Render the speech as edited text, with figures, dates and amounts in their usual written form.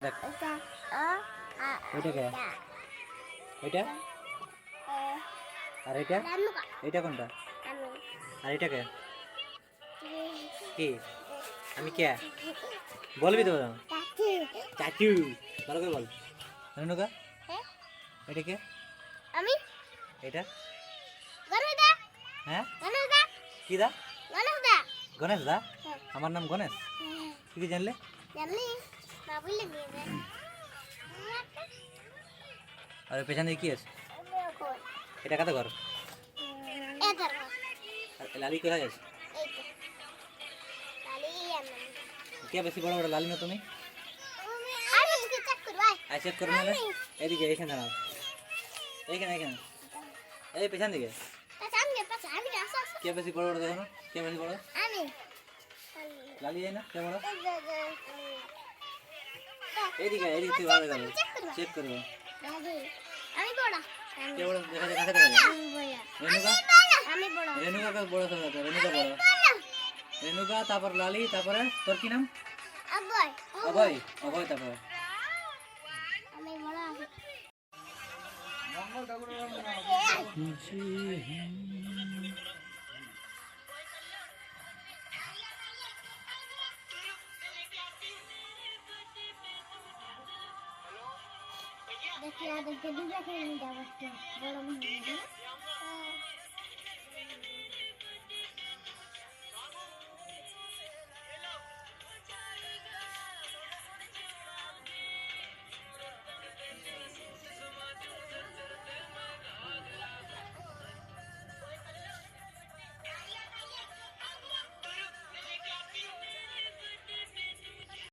দেখ ওইটা কে ওইটা আর এটা এটা কোনটা আর এটা কে কি আমি কে বলবি তো চাচু ভালো করে বল রেনুকা এটা কে আমি এটা গণেশদা হ্যাঁ গণেশদা কি দা গণেশদা গণেশ দা আমার নাম গণেশ তুই কি জানলে জানি না বললে গিয়ে আর পেছনে কি আছে এটা কাতে ঘর এদার আর লালি কোথায় আছে এই তো লালি আমি কে বেশি বড় বড় লালি না তুমি আরে কি চেক কর ভাই আই চেক করো না এদিকে এখানে দাঁড়াও এইখানে এইখানে এই পেছন দিকে পাশে আমি আসো কে বেশি বড় বড় দেখো না কে বেশি বড় আমি লালি যায় না কে বড় এইদিকে এইদিকে তুই ভালো করে চেক করবো আমি বড় কে বড় দেখা যায় কাছে দেখা যায় আমি বড় রেনুকা আমি বড় রেনুকা কে বড় সঙ্গে রেনুকা বড় রেনুকা তারপর লালি তারপরে তোর কি নাম আবই অভয় অভয় তারপরে আমি বড় আছি देखिए देखिए दूसरा खेलने जाओ बड़ा नहीं